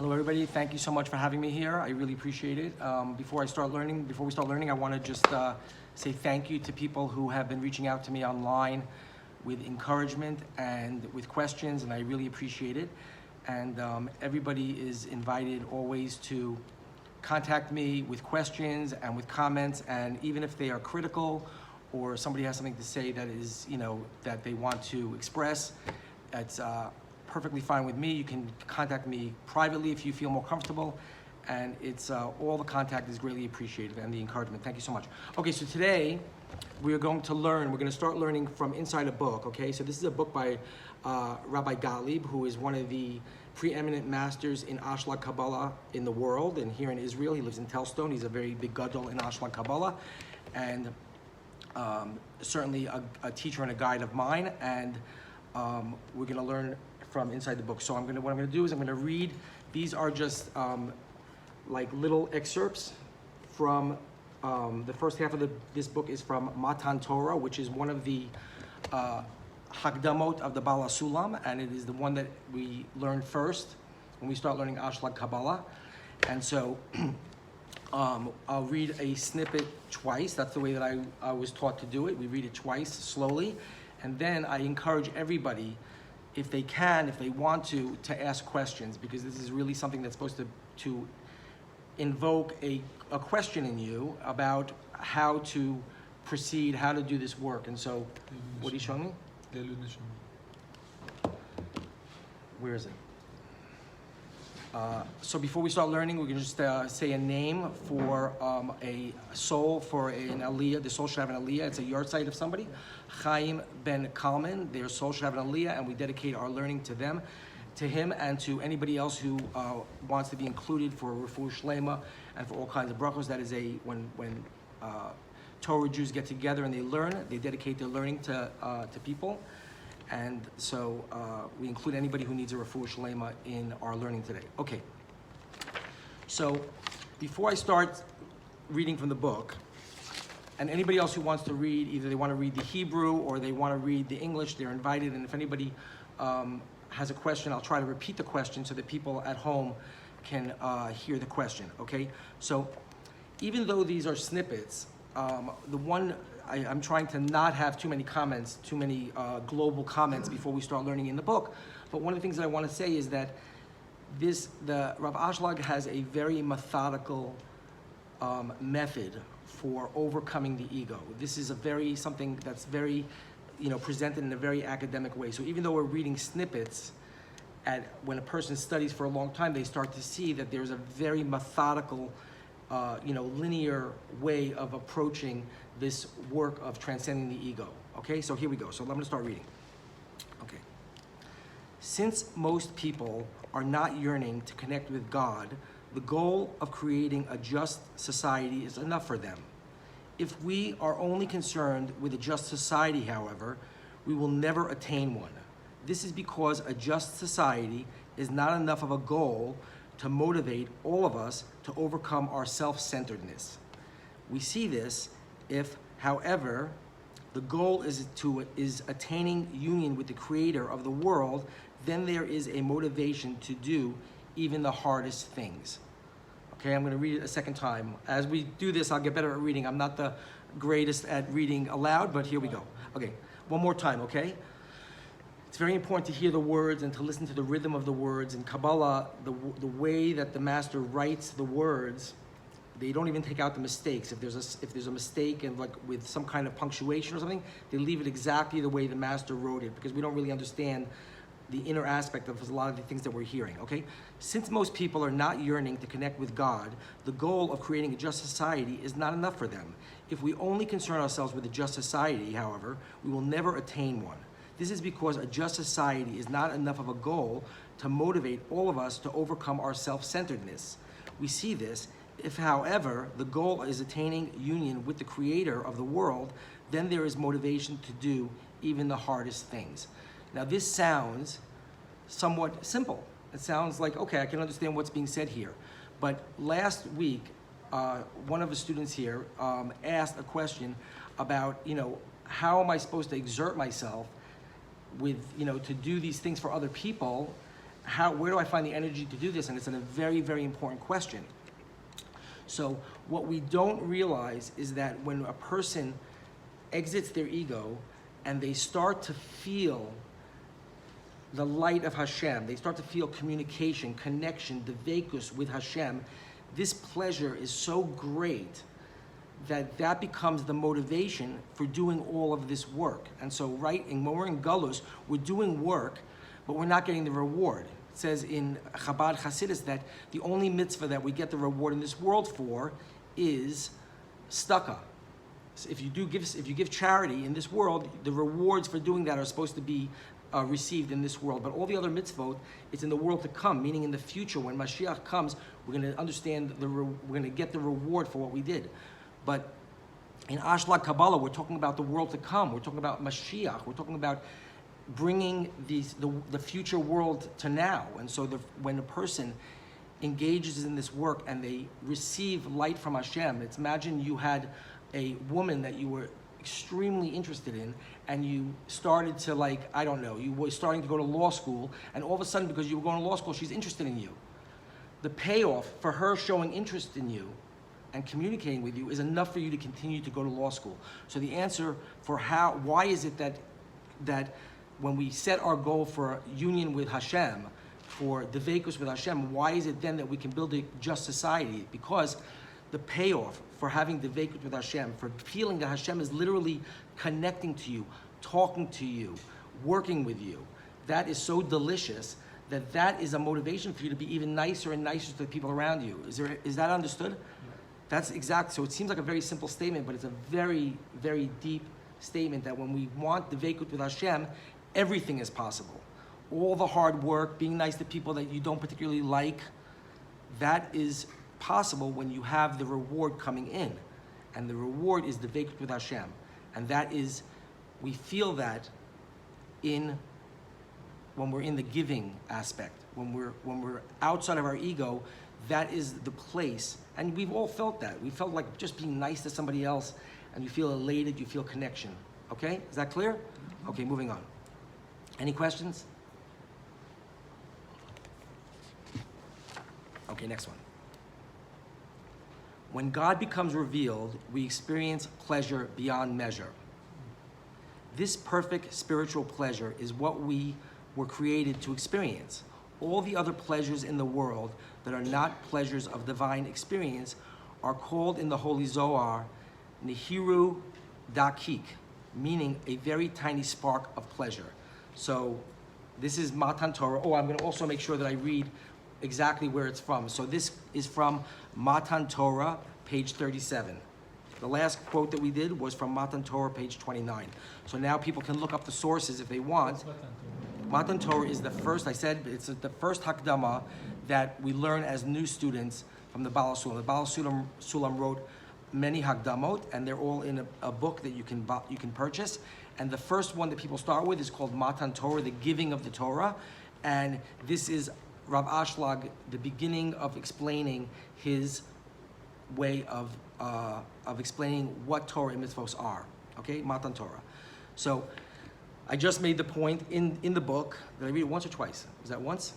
Hello, everybody. Thank you so much for having me here. I really appreciate it. Before we start learning, I want to just say thank you to people who have been reaching out to me online with encouragement and with questions, and I really appreciate it. And everybody is invited always to contact me with questions and with comments, and even if they are critical or somebody has something to say that is, that they want to express, it's perfectly fine with me. You can contact me privately if you feel more comfortable, and it's all the contact is greatly appreciated, and the encouragement. Thank you so much. Okay, so today we're going to start learning from inside a book. Okay, so this is a book by Rabbi Gottlieb, who is one of the preeminent masters in Ashlag Kabbalah in the world, and here in Israel. He lives in Telstone. He's a very big gadol in Ashlag Kabbalah, and certainly a teacher and a guide of mine. And we're going to learn from inside the book. So what I'm going to do is I'm going to read. These are just like little excerpts from the first half of this book is from Matan Torah, which is one of the Hagdamot of the Bala Sulam, and it is the one that we learn first when we start learning Ashlag Kabbalah. And so I'll read a snippet twice. That's the way that I was taught to do it. We read it twice slowly, and then I encourage everybody, if they want to ask questions, because this is really something that's supposed to invoke a question in you about how to proceed, how to do this work. And so, what are you showing me? Where is it? So before we start learning, we can just say a name for a soul, for an aliyah. The soul should have an aliyah. It's a yahrzeit of somebody. Chaim ben Kalman, their soul should have an aliyah, and we dedicate our learning to them, to him, and to anybody else who wants to be included for refuah shlema and for all kinds of brachos. That is when Torah Jews get together and they learn, they dedicate their learning to people. And so we include anybody who needs a refuah shlema in our learning today. Okay. So before I start reading from the book, and anybody else who wants to read, either they want to read the Hebrew or they want to read the English, they're invited. And if anybody has a question, I'll try to repeat the question so that people at home can hear the question. Okay. So even though these are snippets, the one I'm trying to not have too many comments, too many global comments before we start learning in the book. But one of the things that I want to say is that the Rav Ashlag has a very methodical method for overcoming the ego. This is something that's very, presented in a very academic way. So even though we're reading snippets, when a person studies for a long time, they start to see that there's a very methodical, linear way of approaching this work of transcending the ego. Okay, so here we go. So I'm going to start reading. Okay. Since most people are not yearning to connect with God, the goal of creating a just society is enough for them. If we are only concerned with a just society, however, we will never attain one. This is because a just society is not enough of a goal to motivate all of us to overcome our self-centeredness. We see this if, however, the goal is attaining union with the creator of the world, then there is a motivation to do even the hardest things. Okay, I'm going to read it a second time. As we do this, I'll get better at reading. I'm not the greatest at reading aloud, but here we go. Okay, one more time, okay? It's very important to hear the words and to listen to the rhythm of the words. In Kabbalah, the way that the master writes the words, they don't even take out the mistakes. If there's a mistake and like with some kind of punctuation or something, they leave it exactly the way the master wrote it, because we don't really understand the inner aspect of a lot of the things that we're hearing, okay? Since most people are not yearning to connect with God, the goal of creating a just society is not enough for them. If we only concern ourselves with a just society, however, we will never attain one. This is because a just society is not enough of a goal to motivate all of us to overcome our self-centeredness. We see this if, however, the goal is attaining union with the creator of the world, then there is motivation to do even the hardest things. Now this sounds somewhat simple. It sounds like, okay, I can understand what's being said here. But last week, one of the students here asked a question about, how am I supposed to exert myself with, to do these things for other people where do I find the energy to do this? And it's a very, very important question. So what we don't realize is that when a person exits their ego and they start to feel the light of Hashem, they start to feel communication, connection, dveikus with Hashem, this pleasure is so great that becomes the motivation for doing all of this work. And so when we're in Galus, we're doing work, but we're not getting the reward. It says in Chabad Hasidus that the only mitzvah that we get the reward in this world for is tzedakah. So if you give charity in this world, the rewards for doing that are supposed to be received in this world. But all the other mitzvot, it's in the world to come, meaning in the future when Mashiach comes, we're going to understand we're going to get the reward for what we did. But in Ashlag Kabbalah, we're talking about the world to come. We're talking about Mashiach. We're talking about bringing the future world to now. And so when a person engages in this work and they receive light from Hashem, imagine you had a woman that you were extremely interested in, and you started to you were starting to go to law school, and all of a sudden, because you were going to law school, she's interested in you. The payoff for her showing interest in you and communicating with you is enough for you to continue to go to law school. So the answer for why is it that when we set our goal for union with Hashem, for dveikus with Hashem, why is it then that we can build a just society? Because the payoff for having dveikus with Hashem, for feeling that Hashem is literally connecting to you, talking to you, working with you, that is so delicious that is a motivation for you to be even nicer and nicer to the people around you. Is that understood? That's exact. So it seems like a very simple statement, but it's a very, very deep statement that when we want dveikus with Hashem, everything is possible. All the hard work, being nice to people that you don't particularly like, that is possible when you have the reward coming in. And the reward is dveikus with Hashem. And that is, we feel that when we're in the giving aspect, when we're outside of our ego, that is the place. And we've all felt that. We felt like just being nice to somebody else, and you feel elated, you feel connection. Okay, is that clear? Okay, moving on. Any questions? Okay, next one. When God becomes revealed, we experience pleasure beyond measure. This perfect spiritual pleasure is what we were created to experience. All the other pleasures in the world that are not pleasures of divine experience are called in the Holy Zohar Nihiru Dakik, meaning a very tiny spark of pleasure. So this is Matan Torah. Oh, I'm going to also make sure that I read exactly where it's from. So this is from Matan Torah, page 37. The last quote that we did was from Matan Torah, page 29. So now people can look up the sources if they want. Matan Torah is the first, I said, it's the first Hakdama that we learn as new students from the Baal Sulam. The Baal Sulam wrote many Hakdamot, and they're all in a book that you can purchase. And the first one that people start with is called Matan Torah, the giving of the Torah. And this is Rav Ashlag, the beginning of explaining his way of explaining what Torah and mitzvos are. Okay, Matan Torah. So I just made the point in the book. Did I read it once or twice? Was that once?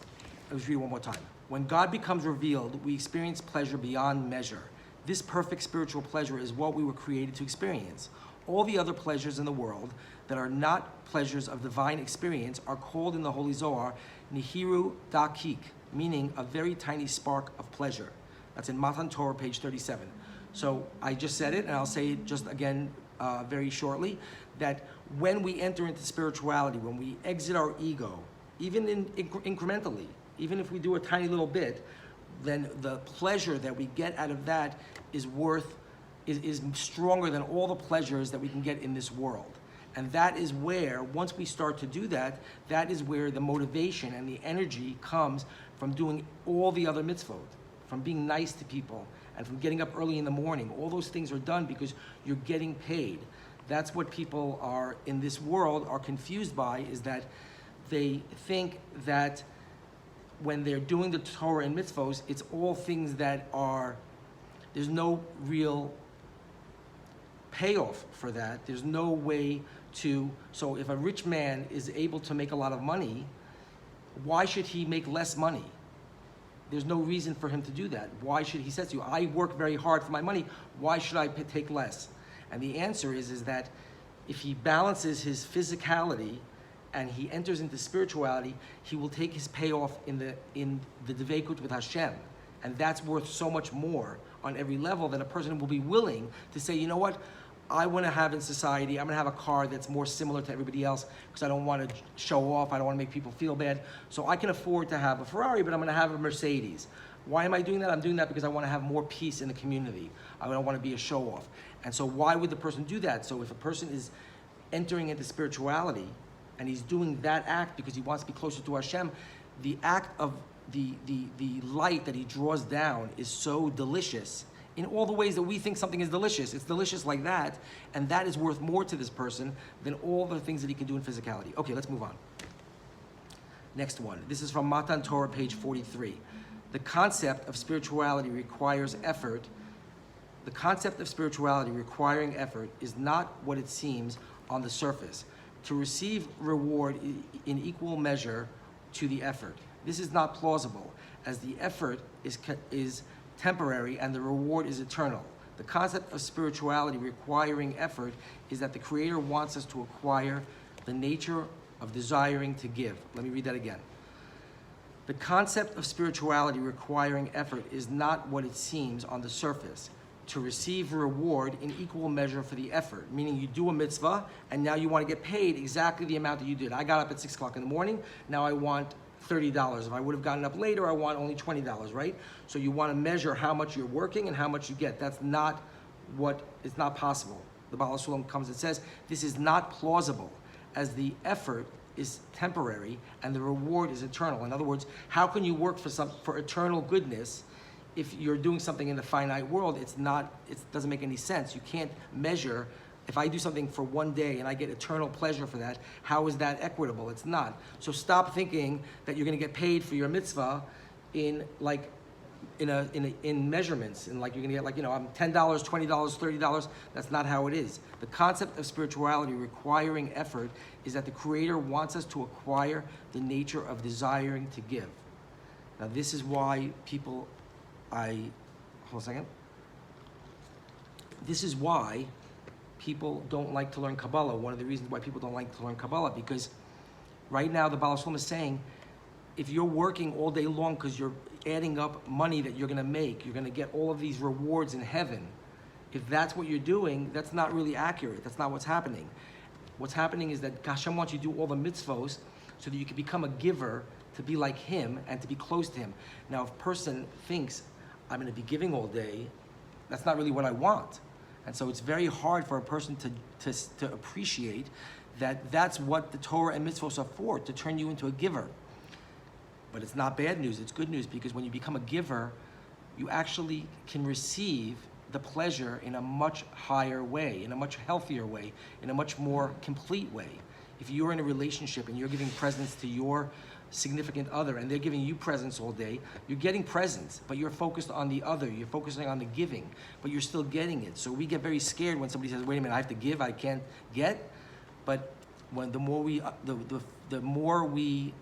I was reading one more time. When God becomes revealed, we experience pleasure beyond measure. This perfect spiritual pleasure is what we were created to experience. All the other pleasures in the world that are not pleasures of divine experience are called in the Holy Zohar Nihiru Dakik, meaning a very tiny spark of pleasure. That's in Matan Torah, page 37. So I just said it, and I'll say it just again very shortly, that when we enter into spirituality, when we exit our ego, even incrementally, even if we do a tiny little bit, then the pleasure that we get out of that is stronger than all the pleasures that we can get in this world. And that is where, once we start to do that, that is where the motivation and the energy comes from doing all the other mitzvot, from being nice to people, and from getting up early in the morning. All those things are done because you're getting paid. That's what people are in this world are confused by, is that they think that when they're doing the Torah and mitzvos, it's all things that there's no real payoff for that. There's no way so if a rich man is able to make a lot of money, why should he make less money? There's no reason for him to do that. Why should, he says to you, I work very hard for my money, why should I take less? And the answer is that if he balances his physicality and he enters into spirituality, he will take his payoff in the devekut with Hashem. And that's worth so much more on every level that a person will be willing to say, you know what, I want to have in society, I'm going to have a car that's more similar to everybody else because I don't want to show off, I don't want to make people feel bad. So I can afford to have a Ferrari, but I'm going to have a Mercedes. Why am I doing that? I'm doing that because I want to have more peace in the community. I don't want to be a show-off. And so why would the person do that? So if a person is entering into spirituality and he's doing that act because he wants to be closer to Hashem, the act of the light that he draws down is so delicious in all the ways that we think something is delicious. It's delicious like that, and that is worth more to this person than all the things that he can do in physicality. Okay, let's move on. Next one. This is from Matan Torah, page 43. The concept of spirituality requires effort. The concept of spirituality requiring effort is not what it seems on the surface. To receive reward in equal measure to the effort. This is not plausible, as the effort is temporary and the reward is eternal. The concept of spirituality requiring effort is that the Creator wants us to acquire the nature of desiring to give. Let me read that again. The concept of spirituality requiring effort is not what it seems on the surface. To receive reward in equal measure for the effort, meaning you do a mitzvah and now you want to get paid exactly the amount that you did. I got up at 6 o'clock in the morning, now I want $30. If I would have gotten up later, I want only $20, right? So you want to measure how much you're working and how much you get. That's not it's not possible. The Baal HaSulam comes and says, this is not plausible, as the effort is temporary and the reward is eternal. In other words, how can you work for eternal goodness if you're doing something in the finite world? It doesn't make any sense. You can't measure. If I do something for one day and I get eternal pleasure for that, how is that equitable? It's not. So stop thinking that you're going to get paid for your mitzvah in measurements, and like you're going to get I'm $10, $20, $30. That's not how it is. The concept of spirituality requiring effort is that the Creator wants us to acquire the nature of desiring to give. Now this is why people, hold a second. This is why people don't like to learn Kabbalah. One of the reasons why people don't like to learn Kabbalah, because right now the Baal HaSulam is saying, if you're working all day long because you're adding up money that you're going to make, you're going to get all of these rewards in heaven. If that's what you're doing, that's not really accurate. That's not what's happening. What's happening is that Hashem wants you to do all the mitzvos so that you can become a giver, to be like Him and to be close to Him. Now, if a person thinks, I'm going to be giving all day, that's not really what I want. And so it's very hard for a person to appreciate that that's what the Torah and mitzvos are for, to turn you into a giver. But it's not bad news, it's good news, because when you become a giver, you actually can receive the pleasure in a much higher way, in a much healthier way, in a much more complete way. If you're in a relationship and you're giving presents to your significant other and they're giving you presents all day, you're getting presents, but you're focused on the other, you're focusing on the giving, but you're still getting it. So we get very scared when somebody says, wait a minute, I have to give, I can't get. But when the more we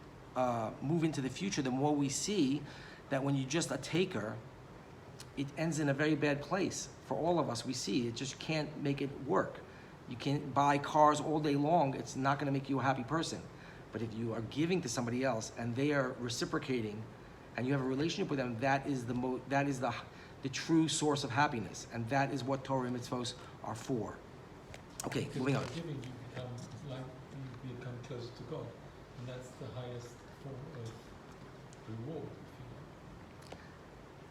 move into the future, the more we see that when you're just a taker, it ends in a very bad place. For all of us, we see it just can't make it work. You can't buy cars all day long, it's not going to make you a happy person. But if you are giving to somebody else and they are reciprocating and you have a relationship with them, that is the true source of happiness. And that is what Torah and mitzvos are for. Okay, moving on. Giving, you become close to God. And that's the highest form of reward.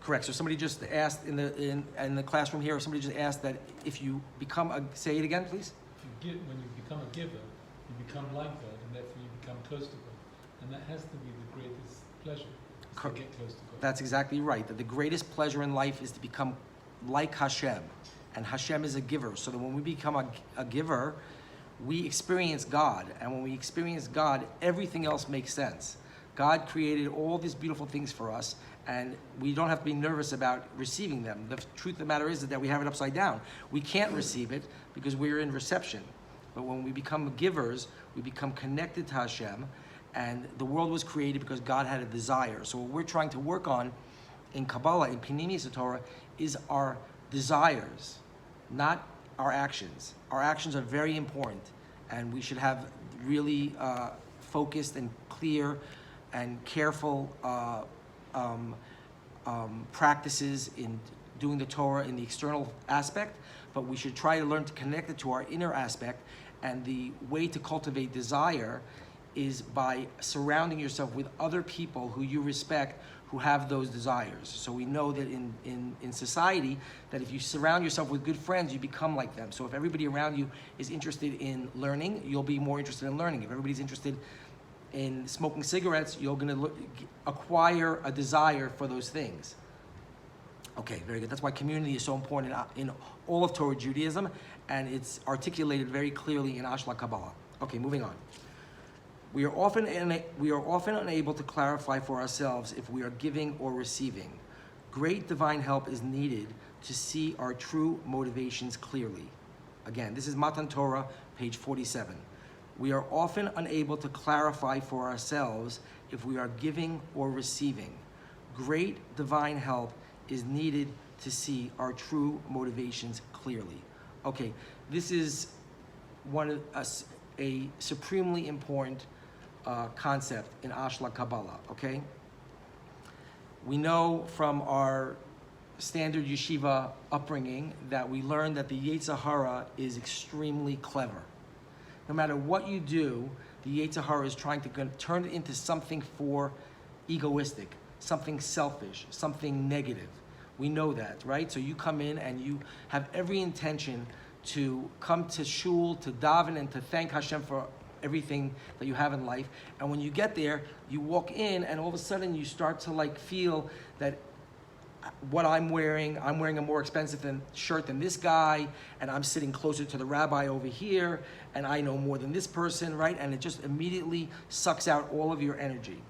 Correct. So somebody just asked in the classroom here, somebody just asked that if you become say it again, please. When you become a giver, you become like God, and therefore you become close to God. And that has to be the greatest pleasure, to get close to God. That's exactly right. That the greatest pleasure in life is to become like Hashem. And Hashem is a giver. So that when we become a giver, we experience God. And when we experience God, everything else makes sense. God created all these beautiful things for us, and we don't have to be nervous about receiving them. The truth of the matter is that we have it upside down. We can't receive it because we're in reception. But when we become givers, we become connected to Hashem, And the world was created because God had a desire. So what we're trying to work on in Kabbalah, in Pnimis Torah, is our desires, not our actions. Our actions are very important, and we should have really focused and clear and careful practices in doing the Torah in the external aspect, but we should try to learn to connect it to our inner aspect. And the way to cultivate desire is by surrounding yourself with other people who you respect, who have those desires. So we know that in society, that if you surround yourself with good friends, you become like them. So if everybody around you is interested in learning, you'll be more interested in learning. If everybody's interested in smoking cigarettes, you're going to acquire a desire for those things. Okay, very good. That's why community is so important in all of Torah Judaism, and it's articulated very clearly in Ashlag Kabbalah. Okay, moving on. We are often unable to clarify for ourselves if we are giving or receiving. Great divine help is needed to see our true motivations clearly. Again, this is Matan Torah, page 47. We are often unable to clarify for ourselves if we are giving or receiving. Great divine help is needed to see our true motivations clearly. Okay, this is a supremely important concept in Ashlag Kabbalah, okay? We know from our standard yeshiva upbringing that we learn that the Yetzer Hara is extremely clever. No matter what you do, the Yetzer Hara is trying to turn it into something for egoistic, something selfish, something negative. We know that, right? So you come in and you have every intention to come to shul, to daven, and to thank Hashem for everything that you have in life. And when you get there, you walk in and all of a sudden you start to feel that what I'm wearing a more expensive shirt than this guy, and I'm sitting closer to the rabbi over here, and I know more than this person, right? And it just immediately sucks out all of your energy.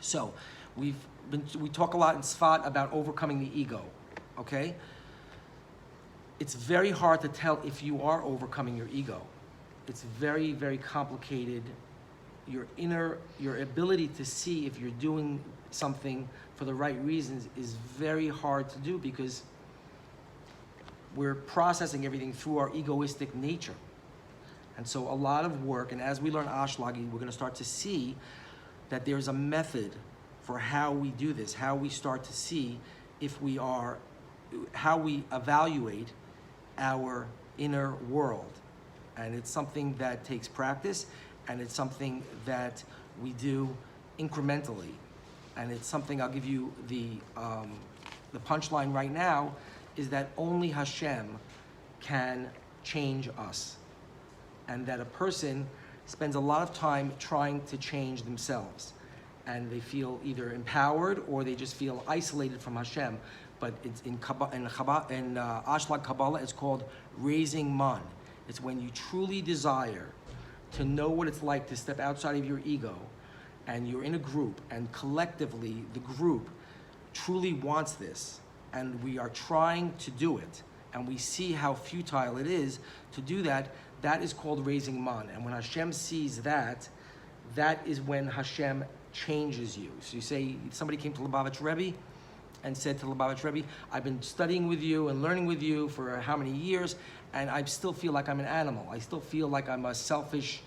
So we talk a lot in Sfat about overcoming the ego, okay? It's very hard to tell if you are overcoming your ego. It's very, very complicated. Your ability to see if you're doing something for the right reasons is very hard to do because we're processing everything through our egoistic nature. And so a lot of work, and as we learn Ashlagi, we're going to start to see that there's a method for how we do this, how we start to see how we evaluate our inner world. And it's something that takes practice, and it's something that we do incrementally. And it's something, I'll give you the punchline right now, is that only Hashem can change us. And that a person spends a lot of time trying to change themselves. And they feel either empowered or they just feel isolated from Hashem. But it's in Ashlag Kabbalah, it's called raising man. It's when you truly desire to know what it's like to step outside of your ego, and you're in a group, and collectively the group truly wants this, and we are trying to do it, and we see how futile it is to do that. That is called raising man. And when Hashem sees that, that is when Hashem changes you. So you say, somebody came to Lubavitch Rebbe and said to Lubavitch Rebbe, I've been studying with you and learning with you for how many years, and I still feel like I'm an animal. I still feel like I'm a selfish,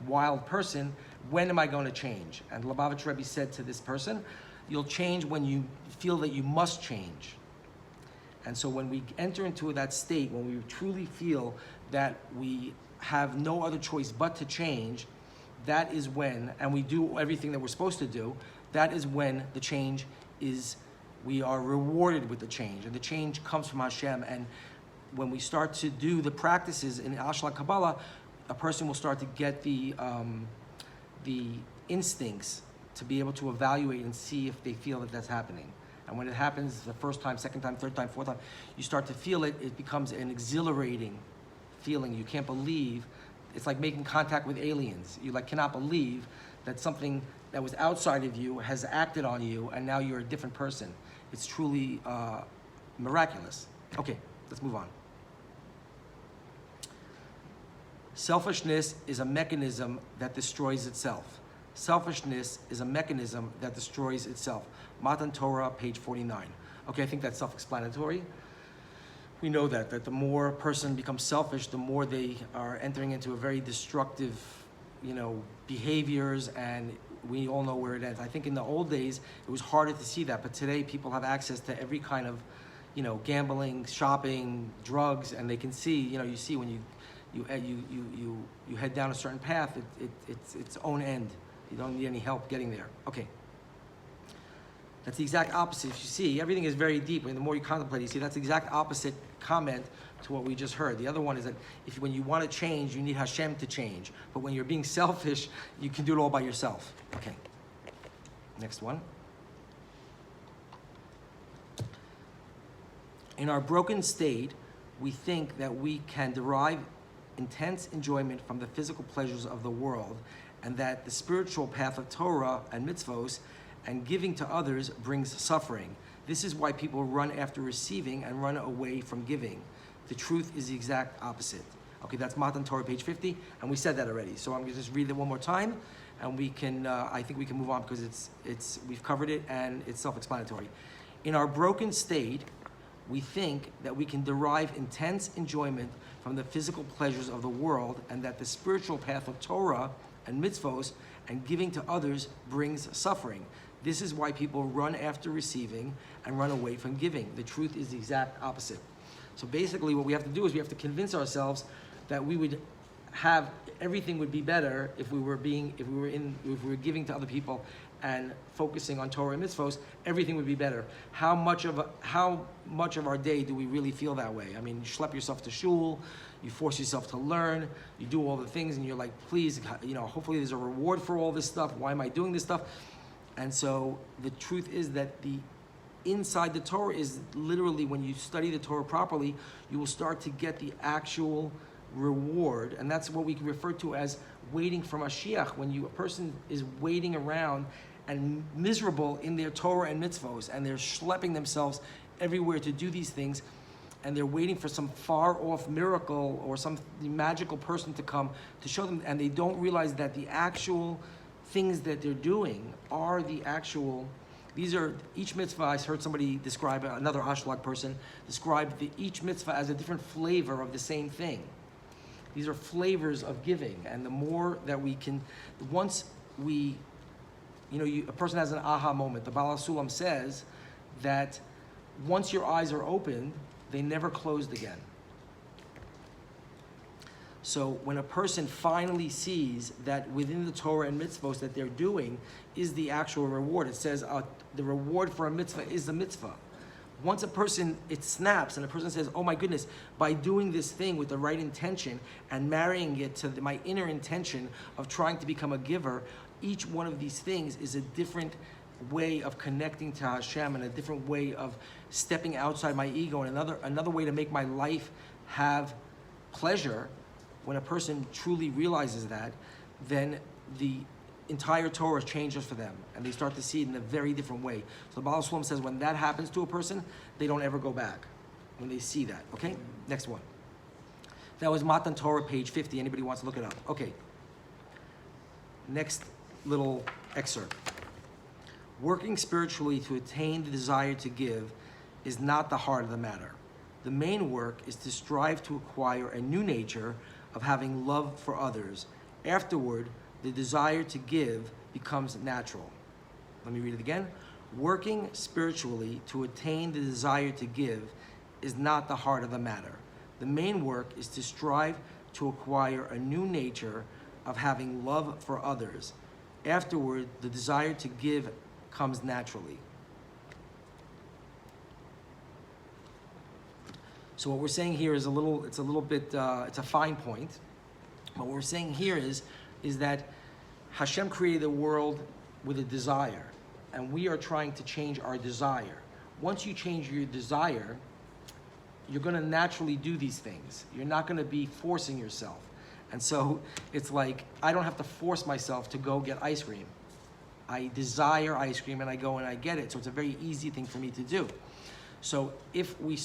wild person. When am I going to change? And Lubavitch Rebbe said to this person, you'll change when you feel that you must change. And so when we enter into that state, when we truly feel that we have no other choice but to change, that is when, and we do everything that we're supposed to do, that is when the change is, we are rewarded with the change. And the change comes from Hashem. And when we start to do the practices in Ashlag Kabbalah, a person will start to get the instincts to be able to evaluate and see if they feel that that's happening. And when it happens the first time, second time, third time, fourth time, you start to feel it, it becomes an exhilarating feeling. You can't believe, it's like making contact with aliens. You cannot believe that something that was outside of you has acted on you, and now you're a different person. It's truly miraculous. Okay, let's move on. Selfishness is a mechanism that destroys itself. Selfishness is a mechanism that destroys itself. Matan Torah, page 49. Okay, I think that's self-explanatory. We know that the more a person becomes selfish, the more they are entering into a very destructive, behaviors, and we all know where it ends. I think in the old days, it was harder to see that, but today people have access to every kind of, gambling, shopping, drugs, and they can see, you see when you head down a certain path, it's its own end. You don't need any help getting there. Okay. That's the exact opposite. If you see, everything is very deep, and the more you contemplate, you see that's the exact opposite comment to what we just heard. The other one is that when you want to change, you need Hashem to change. But when you're being selfish, you can do it all by yourself. Okay. Next one. In our broken state, we think that we can derive intense enjoyment from the physical pleasures of the world, and that the spiritual path of Torah and mitzvos and giving to others brings suffering. This is why people run after receiving and run away from giving. The truth is the exact opposite. Okay, that's Matan Torah, page 50, and we said that already. So I'm going to just read it one more time, and we can. I think we can move on because we've covered it and it's self-explanatory. In our broken state, we think that we can derive intense enjoyment from the physical pleasures of the world, and that the spiritual path of Torah and mitzvos and giving to others brings suffering. This is why people run after receiving and run away from giving. The truth is the exact opposite. So basically what we have to do is we have to convince ourselves that everything would be better if we were giving to other people and focusing on Torah and mitzvos, everything would be better. How much of our day do we really feel that way? I mean, you schlep yourself to shul, you force yourself to learn, you do all the things, and you're like, please, hopefully there's a reward for all this stuff. Why am I doing this stuff? And so the truth is that inside the Torah is literally, when you study the Torah properly, you will start to get the actual reward, and that's what we can refer to as waiting for Mashiach. When a person is waiting around and miserable in their Torah and mitzvos, and they're schlepping themselves everywhere to do these things, and they're waiting for some far-off miracle or some magical person to come to show them, and they don't realize that the actual things that they're doing are each mitzvah. I heard somebody describe, another Ashlag person describe each mitzvah as a different flavor of the same thing. These are flavors of giving, and the more that we can, once we, a person has an aha moment. The Baal HaSulam says that once your eyes are opened, they never closed again. So when a person finally sees that within the Torah and mitzvos that they're doing is the actual reward, it says the reward for a mitzvah is the mitzvah. Once it snaps and a person says, oh my goodness, by doing this thing with the right intention and marrying it to my inner intention of trying to become a giver, each one of these things is a different way of connecting to Hashem, and a different way of stepping outside my ego, and another way to make my life have pleasure. When a person truly realizes that, then the entire Torah changes for them, and they start to see it in a very different way. So the Baal HaSulam says when that happens to a person, they don't ever go back when they see that. Okay? Next one. That was Matan Torah, page 50. Anybody wants to look it up? Okay. Next little excerpt. Working spiritually to attain the desire to give is not the heart of the matter. The main work is to strive to acquire a new nature of having love for others. Afterward, the desire to give becomes natural. Let me read it again. Working spiritually to attain the desire to give is not the heart of the matter. The main work is to strive to acquire a new nature of having love for others. Afterward, the desire to give comes naturally. So what we're saying here is it's a fine point. But what we're saying here is that Hashem created the world with a desire, and we are trying to change our desire. Once you change your desire, you're going to naturally do these things. You're not going to be forcing yourself. And so it's like, I don't have to force myself to go get ice cream. I desire ice cream and I go and I get it. So it's a very easy thing for me to do. So if we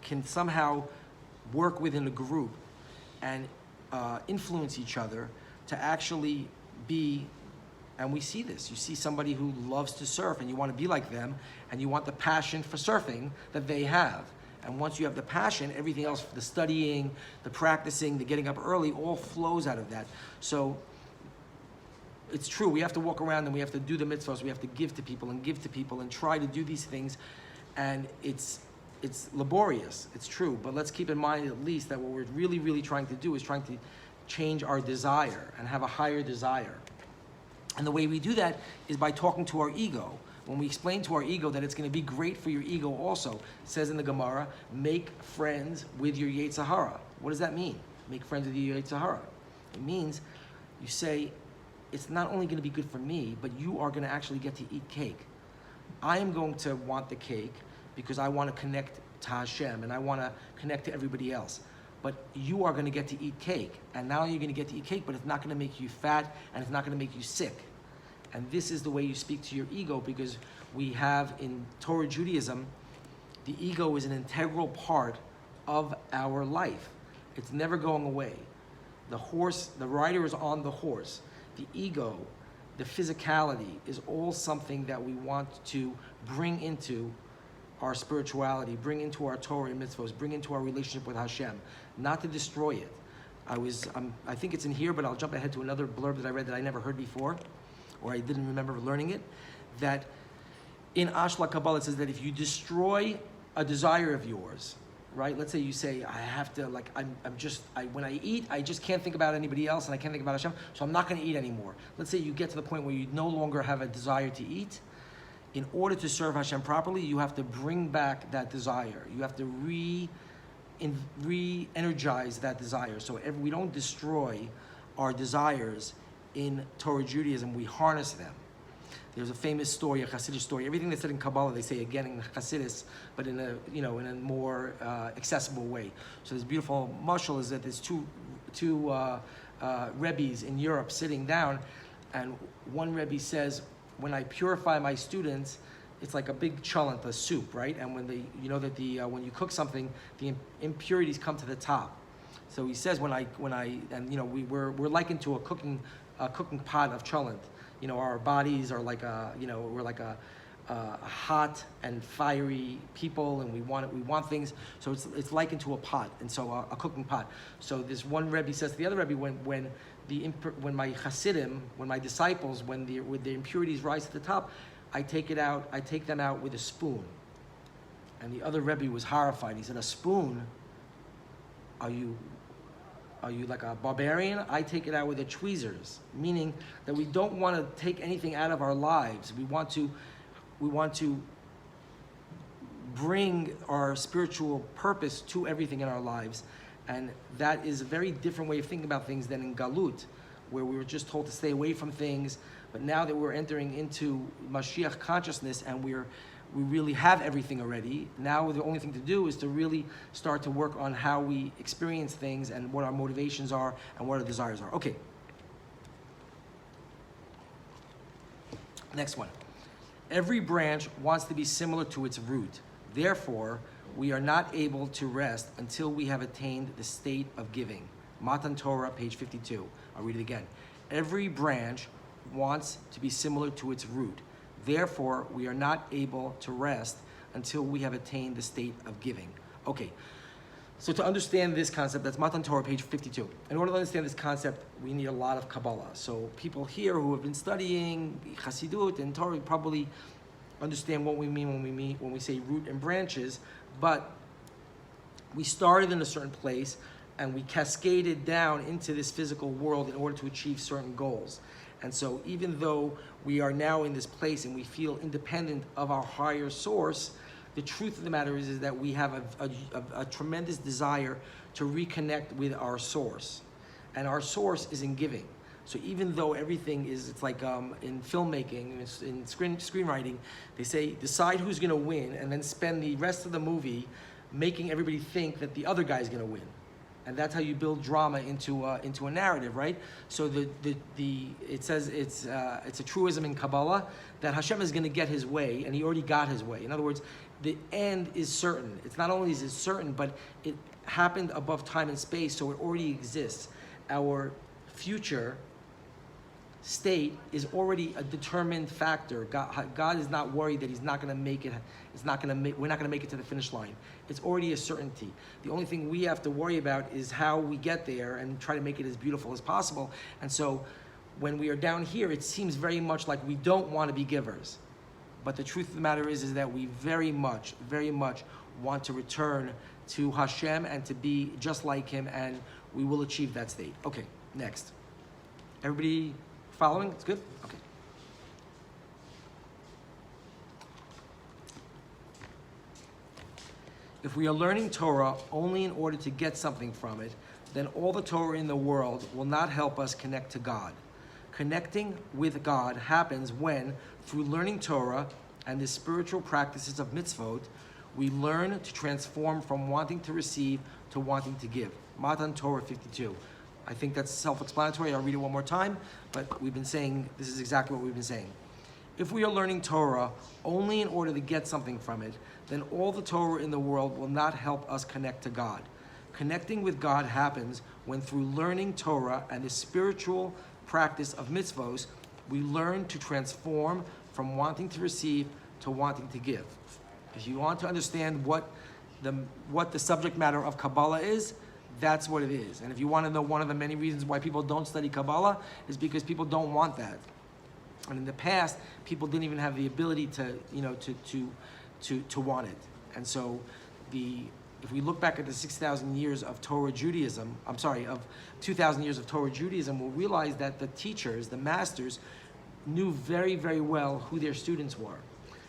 can somehow work within a group and influence each other to actually be, and we see this, you see somebody who loves to surf and you want to be like them, and you want the passion for surfing that they have. And once you have the passion, everything else, the studying, the practicing, the getting up early, all flows out of that. So it's true, we have to walk around and we have to do the mitzvahs, we have to give to people and try to do these things, and it's laborious, it's true, but let's keep in mind at least that what we're really, really trying to do is trying to change our desire and have a higher desire. And the way we do that is by talking to our ego. When we explain to our ego that it's going to be great for your ego also, it says in the Gemara, make friends with your Yetzer Hara. What does that mean? Make friends with your Yetzer Hara. It means you say, it's not only going to be good for me, but you are going to actually get to eat cake. I am going to want the cake because I want to connect to Hashem and I want to connect to everybody else. But you are going to get to eat cake. And not only are you going to get to eat cake, but it's not going to make you fat and it's not going to make you sick. And this is the way you speak to your ego, because we have in Torah Judaism, the ego is an integral part of our life. It's never going away. The horse, the rider is on the horse. The ego, the physicality is all something that we want to bring into our spirituality, bring into our Torah and mitzvahs, bring into our relationship with Hashem, not to destroy it. I think it's in here, but I'll jump ahead to another blurb that I read that I never heard before, or I didn't remember learning it, that in Ashlag Kabbalah it says that if you destroy a desire of yours, right? Let's say you say, I have to, like, when I eat, I just can't think about anybody else and I can't think about Hashem, so I'm not going to eat anymore. Let's say you get to the point where you no longer have a desire to eat. In order to serve Hashem properly, you have to bring back that desire. You have to re-energize that desire. So we don't destroy our desires in Torah Judaism, we harness them. There's a famous story, a Hasidic story. Everything that's said in Kabbalah, they say again in Hasidus, but in a more accessible way. So this beautiful mashal is that there's two Rebbes in Europe sitting down, and one Rebbe says, when I purify my students, it's like a big cholent, a soup, right? And when when you cook something, the impurities come to the top. So he says, we're likened to a cooking pot of cholent. Our bodies are like we're like a hot and fiery people, and we want things. So it's likened to a pot, and so a cooking pot. So this one Rebbe says to the other Rebbe, when my Hasidim, when my disciples, when the impurities rise to the top, I take them out with a spoon. And the other Rebbe was horrified. He said, a spoon? Are you like a barbarian? I take it out with the tweezers, meaning that we don't want to take anything out of our lives. We want to bring our spiritual purpose to everything in our lives. And that is a very different way of thinking about things than in Galut, where we were just told to stay away from things. But now that we're entering into Mashiach consciousness and we really have everything already, now the only thing to do is to really start to work on how we experience things and what our motivations are and what our desires are. Okay. Next one. Every branch wants to be similar to its root. Therefore, we are not able to rest until we have attained the state of giving. Matan Torah, page 52. I'll read it again. Every branch wants to be similar to its root. Therefore, we are not able to rest until we have attained the state of giving. Okay, so to understand this concept, that's Matan Torah, page 52. In order to understand this concept, we need a lot of Kabbalah. So people here who have been studying Chassidut and Torah probably understand what we mean when we say root and branches, but we started in a certain place and we cascaded down into this physical world in order to achieve certain goals. And so even though we are now in this place and we feel independent of our higher source, the truth of the matter is that we have a tremendous desire to reconnect with our source. And our source is in giving. So even though everything is, it's like in filmmaking, in screenwriting, they say decide who's going to win and then spend the rest of the movie making everybody think that the other guy's going to win. And that's how you build drama into a narrative, right? So it says it's a truism in Kabbalah that Hashem is going to get His way, and He already got His way. In other words, the end is certain. It's not only is it certain, but it happened above time and space, so it already exists. Our future state is already a determined factor. God is not worried that he's not going to make it. We're not going to make it to the finish line. It's already a certainty. The only thing we have to worry about is how we get there and try to make it as beautiful as possible. And so, when we are down here, it seems very much like we don't want to be givers. But the truth of the matter is that we very much want to return to Hashem and to be just like him, and we will achieve that state. Okay, next. Everybody following? It's good? Okay. If we are learning Torah only in order to get something from it, then all the Torah in the world will not help us connect to God. Connecting with God happens when, through learning Torah and the spiritual practices of mitzvot, we learn to transform from wanting to receive to wanting to give. Matan Torah 52. I think that's self-explanatory. I'll read it one more time, but we've been saying, this is exactly what we've been saying. If we are learning Torah only in order to get something from it, then all the Torah in the world will not help us connect to God. Connecting with God happens when, through learning Torah and the spiritual practice of mitzvos, we learn to transform from wanting to receive to wanting to give. If you want to understand what the subject matter of Kabbalah is, that's what it is. And if you want to know one of the many reasons why people don't study Kabbalah, is because people don't want that. And in the past, people didn't even have the ability to want it. And so if we look back at the 6,000 years of Torah Judaism, of 2,000 years of Torah Judaism, we'll realize that the teachers, the masters, knew very, very well who their students were.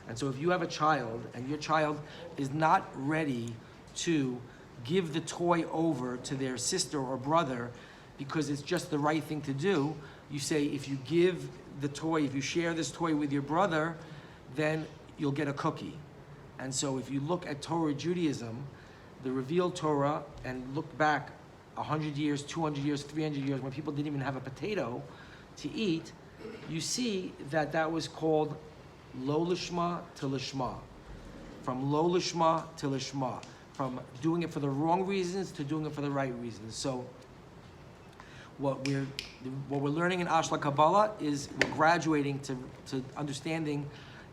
And so if you have a child and your child is not ready to give the toy over to their sister or brother because it's just the right thing to do, you say, if you give the toy, if you share this toy with your brother, then you'll get a cookie. And so if you look at Torah Judaism, the revealed Torah, and look back 100 years, 200 years, 300 years, when people didn't even have a potato to eat, you see that was called lo lishma to lishma. From lo lishma to lishma. From doing it for the wrong reasons to doing it for the right reasons. So what we're learning in Ashlag Kabbalah is we're graduating to understanding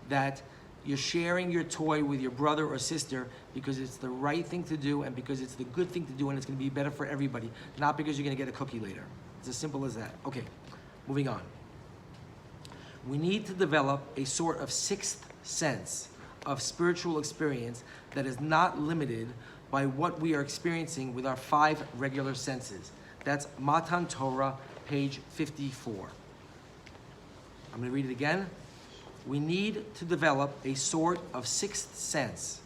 that you're sharing your toy with your brother or sister because it's the right thing to do and because it's the good thing to do and it's going to be better for everybody, not because you're going to get a cookie later. It's as simple as that. Okay, moving on. We need to develop a sort of sixth sense of spiritual experience that is not limited by what we are experiencing with our 5 regular senses. That's Matan Torah, page 54. I'm going to read it again. We need to develop a sort of sixth sense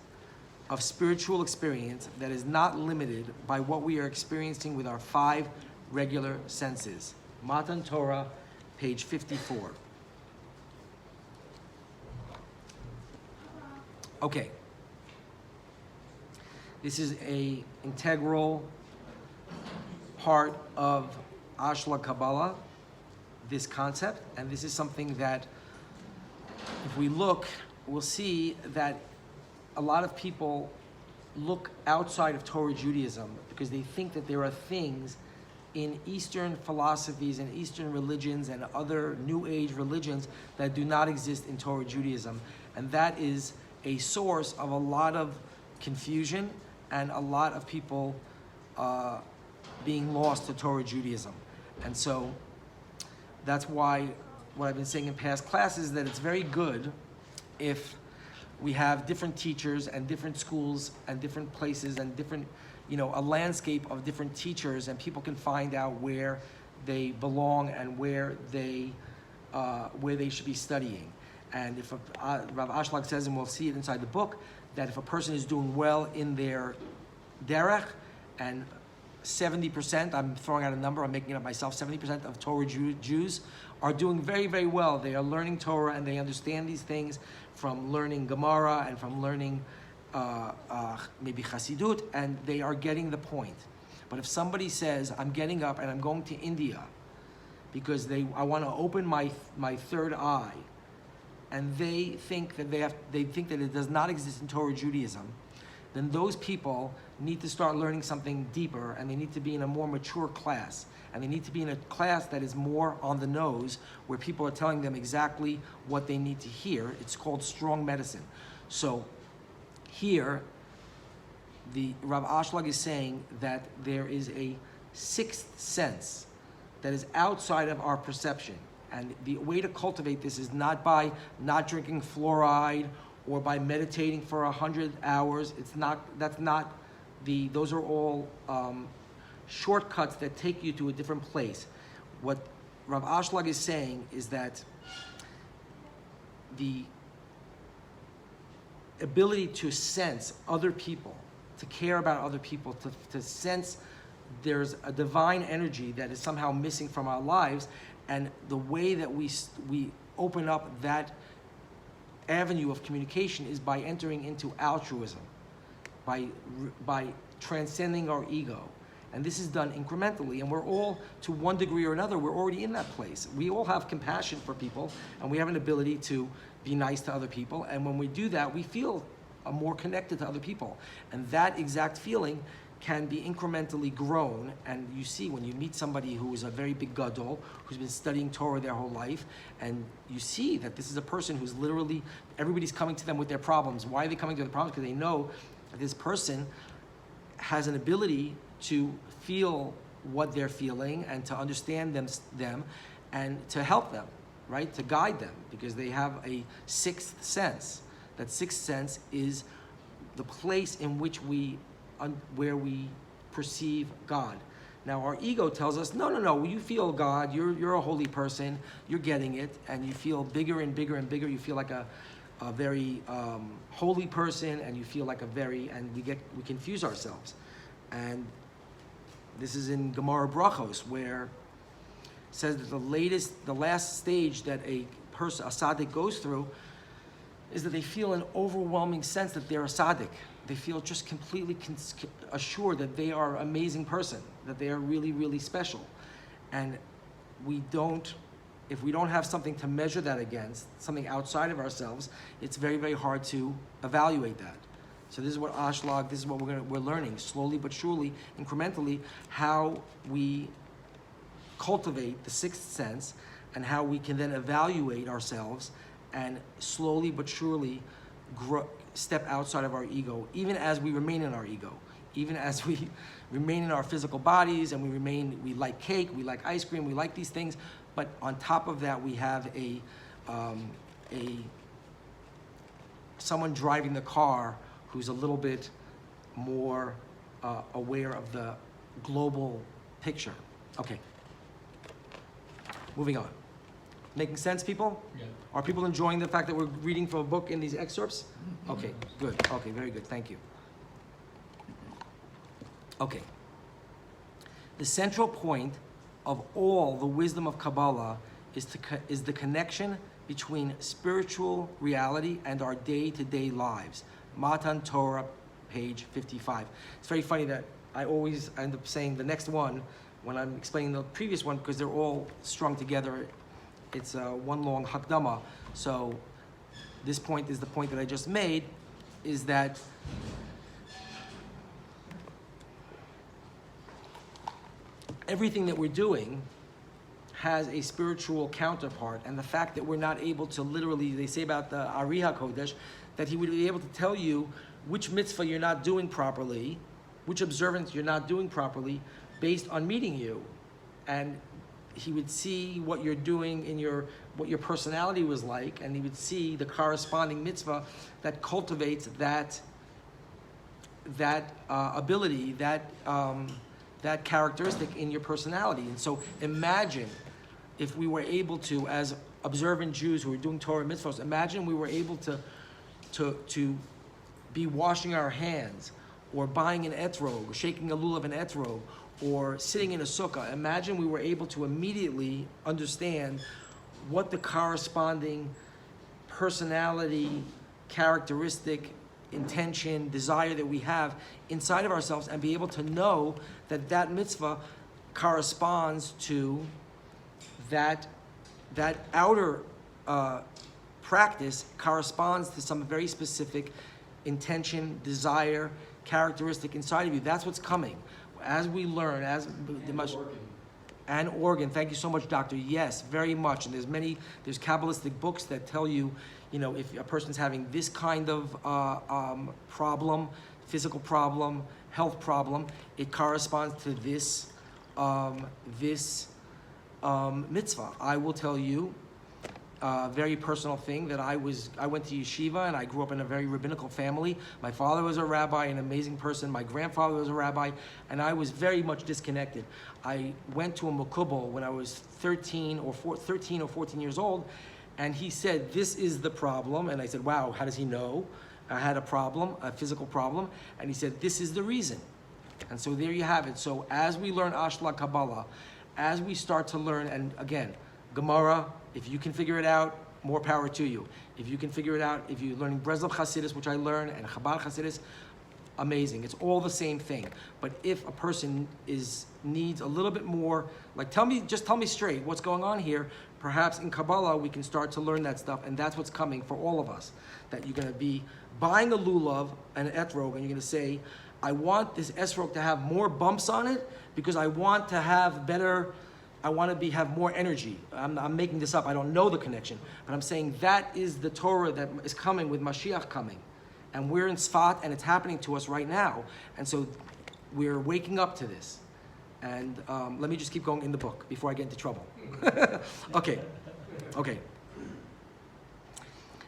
of spiritual experience that is not limited by what we are experiencing with our 5 regular senses. Matan Torah, page 54. Okay. This is an integral part of Ashlag Kabbalah, this concept, and this is something that if we look, we'll see that a lot of people look outside of Torah Judaism because they think that there are things in Eastern philosophies and Eastern religions and other New Age religions that do not exist in Torah Judaism. And that is a source of a lot of confusion and a lot of people being lost to Torah Judaism. And so that's why what I've been saying in past classes is that it's very good if we have different teachers and different schools and different places and different, a landscape of different teachers, and people can find out where they belong and where they should be studying. And if Rav Ashlag says, and we'll see it inside the book, that if a person is doing well in their derech, and 70%, I'm throwing out a number, I'm making it up myself, 70% of Torah Jews are doing very, very well. They are learning Torah and they understand these things from learning Gemara and from learning maybe Chassidut, and they are getting the point. But if somebody says, I'm getting up and I'm going to India because I want to open my third eye, and they think that it does not exist in Torah Judaism, then those people need to start learning something deeper, and they need to be in a more mature class. And they need to be in a class that is more on the nose, where people are telling them exactly what they need to hear. It's called strong medicine. So here, the Rav Ashlag is saying that there is a sixth sense that is outside of our perception. And the way to cultivate this is not by not drinking fluoride or by meditating for 100 hours. Those are all shortcuts that take you to a different place. What Rav Ashlag is saying is that the ability to sense other people, to care about other people, to sense there's a divine energy that is somehow missing from our lives, and the way that we open up that avenue of communication is by entering into altruism, by transcending our ego. And this is done incrementally, and we're all, to one degree or another, we're already in that place. We all have compassion for people, and we have an ability to be nice to other people, and when we do that, we feel more connected to other people. And that exact feeling can be incrementally grown, and you see when you meet somebody who is a very big gadol, who's been studying Torah their whole life, and you see that this is a person who's literally, everybody's coming to them with their problems. Why are they coming to their problems? Because they know that this person has an ability to feel what they're feeling and to understand them and to help them, right? To guide them, because they have a sixth sense. That sixth sense is the place in which where we perceive God. Now our ego tells us, no, you feel God, you're a holy person, you're getting it, and you feel bigger and bigger and bigger. You feel like a very holy person, and you feel like and we confuse ourselves. And this is in Gemara Brachos, where it says that the last stage that a tzaddik goes through is that they feel an overwhelming sense that they're a tzaddik. They feel just completely assured that they are an amazing person, that they are really, really special. And if we don't have something to measure that against, something outside of ourselves, it's very, very hard to evaluate that. So this is what Ashlag, this is what we're learning, slowly but surely, incrementally, how we cultivate the sixth sense and how we can then evaluate ourselves and slowly but surely step outside of our ego, even as we remain in our ego, even as we remain in our physical bodies, and we like cake, we like ice cream, we like these things, but on top of that we have someone driving the car who's a little bit more aware of the global picture. Okay, moving on. Making sense, people? Yeah. Are people enjoying the fact that we're reading from a book in these excerpts? Okay, good. Okay, very good. Thank you. Okay. The central point of all the wisdom of Kabbalah is the connection between spiritual reality and our day-to-day lives. Matan Torah, page 55. It's very funny that I always end up saying the next one when I'm explaining the previous one, because they're all strung together. It's one long hakdama. So this point is the point that I just made, is that everything that we're doing has a spiritual counterpart, and the fact that we're not able to literally, they say about the Ari HaKodesh, that he would be able to tell you which mitzvah you're not doing properly, which observance you're not doing properly, based on meeting you. And he would see what you're doing what your personality was like, and he would see the corresponding mitzvah that cultivates that ability, that characteristic in your personality. And so imagine if we were able to, as observant Jews who are doing Torah mitzvahs, imagine we were able to be washing our hands, or buying an etrog, shaking a lulav an etrog, or sitting in a sukkah. Imagine we were able to immediately understand what the corresponding personality, characteristic, intention, desire that we have inside of ourselves, and be able to know that mitzvah corresponds to that outer practice corresponds to some very specific intention, desire, characteristic inside of you. That's what's coming. As we learn, and organ. Thank you so much, doctor. Yes, very much. And there's Kabbalistic books that tell you, if a person's having this kind of problem, physical problem, health problem, it corresponds to this mitzvah. I will tell you a very personal thing that I went to yeshiva and I grew up in a very rabbinical family. My father was a rabbi, an amazing person. My grandfather was a rabbi, and I was very much disconnected. I went to a mukubal when I was 13 or 14 years old, and he said, "This is the problem." And I said, "Wow, how does he know I had a problem, a physical problem?" And he said, "This is the reason." And so there you have it. So as we learn Ashlag Kabbalah, as we start to learn, and again, Gemara, if you can figure it out, more power to you. If you can figure it out, if you're learning Breslov Hasidus, which I learned, and Chabad Hasidus, amazing. It's all the same thing. But if a person needs a little bit more, like tell me straight what's going on here. Perhaps in Kabbalah we can start to learn that stuff, and that's what's coming for all of us. That you're going to be buying a lulav, an etrog, and you're going to say, I want this esrog to have more bumps on it because I want to have better. I want to have more energy. I'm making this up. I don't know the connection, but I'm saying that is the Torah that is coming with Mashiach coming, and we're in Sfat, and it's happening to us right now, and so we're waking up to this. And let me just keep going in the book before I get into trouble. Okay.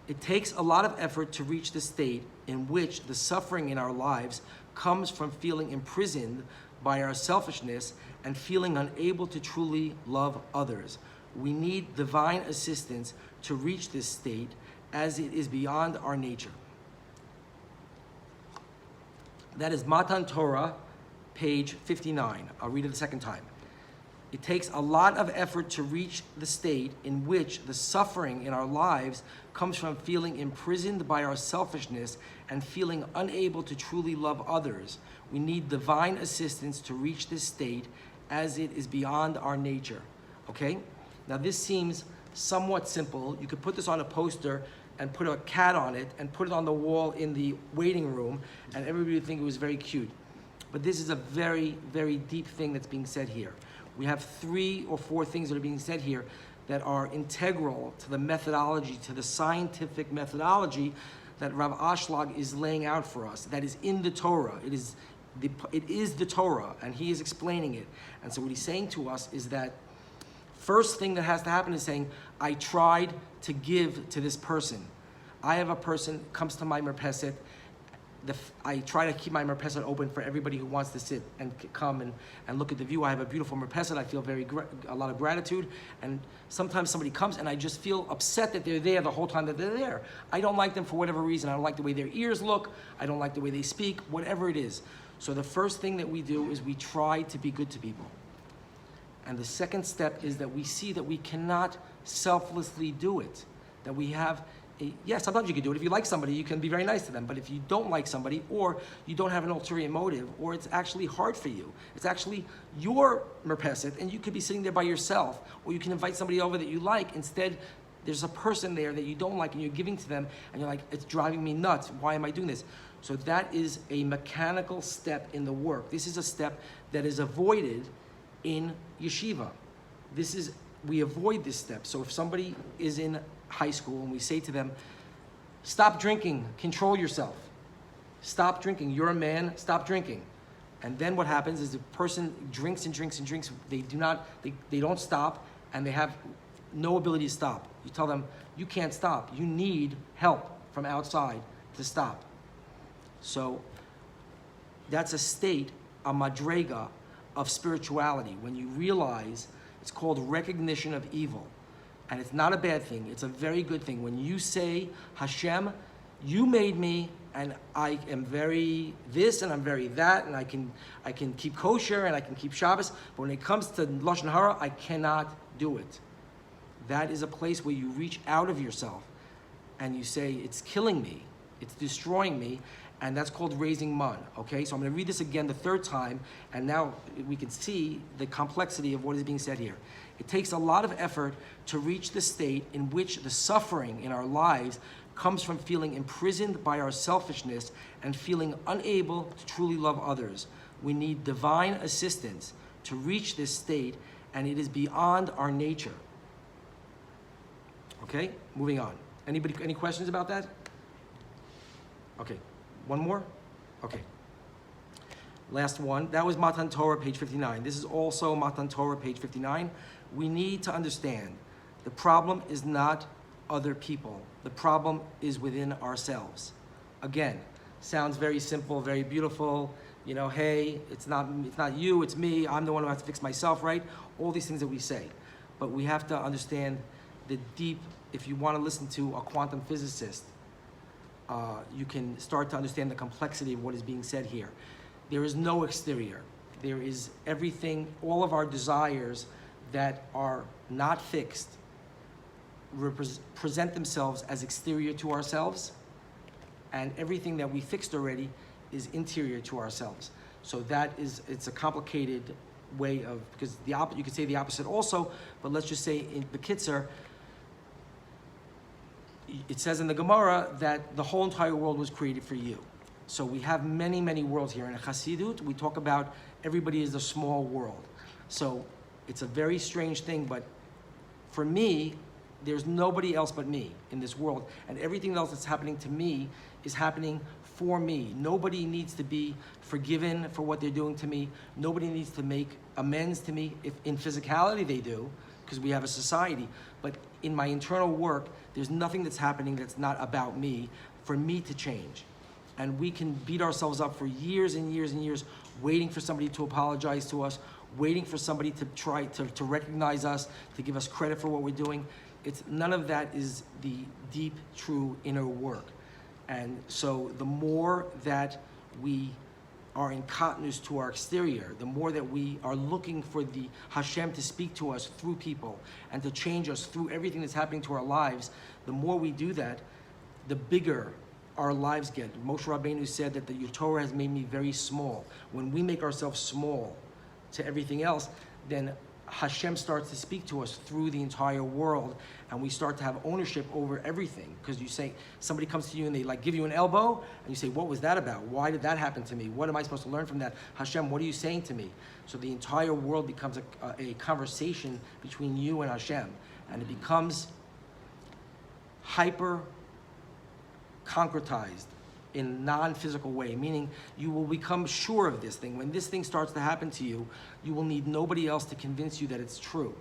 It takes a lot of effort to reach the state in which the suffering in our lives comes from feeling imprisoned by our selfishness and feeling unable to truly love others. We need divine assistance to reach this state, as it is beyond our nature. That is Matan Torah, page 59. I'll read it a second time. It takes a lot of effort to reach the state in which the suffering in our lives comes from feeling imprisoned by our selfishness and feeling unable to truly love others. We need divine assistance to reach this state, as it is beyond our nature. Okay? Now this seems somewhat simple. You could put this on a poster and put a cat on it and put it on the wall in the waiting room, and everybody would think it was very cute. But this is a very, very deep thing that's being said here. We have 3 or 4 things that are being said here that are integral to the methodology, to the scientific methodology that Rav Ashlag is laying out for us. That is in the Torah. It is the Torah, and he is explaining it. And so what he's saying to us is that first thing that has to happen is saying, I tried to give to this person. I have a person comes to my merpeset. I try to keep my merpeset open for everybody who wants to sit and come and look at the view. I have a beautiful merpeset. I feel a lot of gratitude. And sometimes somebody comes and I just feel upset that they're there the whole time that they're there. I don't like them for whatever reason. I don't like the way their ears look. I don't like the way they speak, whatever it is. So the first thing that we do is we try to be good to people. And the second step is that we see that we cannot selflessly do it. That we have yes, sometimes you can do it. If you like somebody, you can be very nice to them. But if you don't like somebody, or you don't have an ulterior motive, or it's actually hard for you, it's actually your merpeset, and you could be sitting there by yourself, or you can invite somebody over that you like. Instead, there's a person there that you don't like, and you're giving to them, and you're like, it's driving me nuts. Why am I doing this? So that is a mechanical step in the work. This is a step that is avoided in yeshiva. We avoid this step. So if somebody is in high school and we say to them, stop drinking, control yourself. Stop drinking, you're a man, stop drinking. And then what happens is the person drinks and drinks and drinks. They don't stop, and they have no ability to stop. You tell them, you can't stop. You need help from outside to stop. So that's a state, a madrega of spirituality. When you realize, it's called recognition of evil. And it's not a bad thing, it's a very good thing. When you say, Hashem, you made me, and I am very this, and I'm very that, and I can keep kosher, and I can keep Shabbos, but when it comes to Lashon Hara, I cannot do it. That is a place where you reach out of yourself, and you say, it's killing me, it's destroying me, and that's called raising man, okay? So I'm gonna read this again the third time, and now we can see the complexity of what is being said here. It takes a lot of effort to reach the state in which the suffering in our lives comes from feeling imprisoned by our selfishness and feeling unable to truly love others. We need divine assistance to reach this state, and it is beyond our nature. Okay, moving on. Anybody, any questions about that? Okay, one more? Okay. Last one. That was Matan Torah, page 59. This is also Matan Torah, page 59. We need to understand the problem is not other people. The problem is within ourselves. Again, sounds very simple, very beautiful. You know, hey, it's not you, it's me. I'm the one who has to fix myself, right? All these things that we say. But we have to understand the deep, if you want to listen to a quantum physicist, you can start to understand the complexity of what is being said here. There is no exterior. There is everything, all of our desires that are not fixed present themselves as exterior to ourselves, and everything that we fixed already is interior to ourselves. So that is, it's a complicated way of, because you could say the opposite also, but let's just say in the Kitzur, it says in the Gemara that the whole entire world was created for you. So we have many, many worlds here. In Chassidut, we talk about everybody is a small world. So it's a very strange thing, but for me, there's nobody else but me in this world. And everything else that's happening to me is happening for me. Nobody needs to be forgiven for what they're doing to me. Nobody needs to make amends to me. If in physicality they do, because we have a society. But in my internal work, there's nothing that's happening that's not about me, for me to change. And we can beat ourselves up for years and years and years, waiting for somebody to apologize to us, waiting for somebody to try to recognize us, to give us credit for what we're doing. It's none of that is the deep, true inner work. And so the more that we are in continence to our exterior, the more that we are looking for the Hashem to speak to us through people and to change us through everything that's happening to our lives, the more we do that, the bigger our lives get. Moshe Rabbeinu said that the Torah has made me very small. When we make ourselves small to everything else, then Hashem starts to speak to us through the entire world, and we start to have ownership over everything. Because you say, somebody comes to you and they like give you an elbow, and you say, what was that about? Why did that happen to me? What am I supposed to learn from that? Hashem, what are you saying to me? So the entire world becomes a conversation between you and Hashem, and it becomes hyper concretized in a non-physical way, meaning you will become sure of this thing. When this thing starts to happen to you, you will need nobody else to convince you that it's true.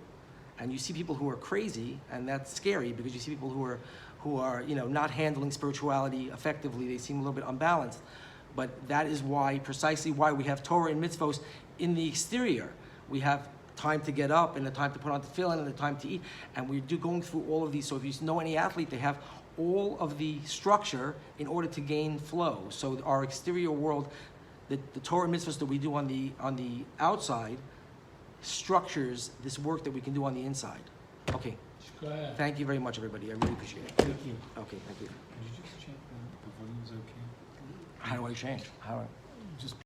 And you see people who are crazy, and that's scary because you see people who are not handling spirituality effectively. They seem a little bit unbalanced. But that is why, precisely why we have Torah and mitzvos in the exterior. We have time to get up and the time to put on tefillin and the time to eat, and we're going through all of these. So if you know any athlete, they have all of the structure in order to gain flow. So our exterior world, the Torah mitzvahs that we do on the outside structures this work that we can do on the inside. Okay. Thank you very much, everybody. I really appreciate it. Thank you. Okay, thank you. Could you just check the volume's okay? How do I change? How do I? Just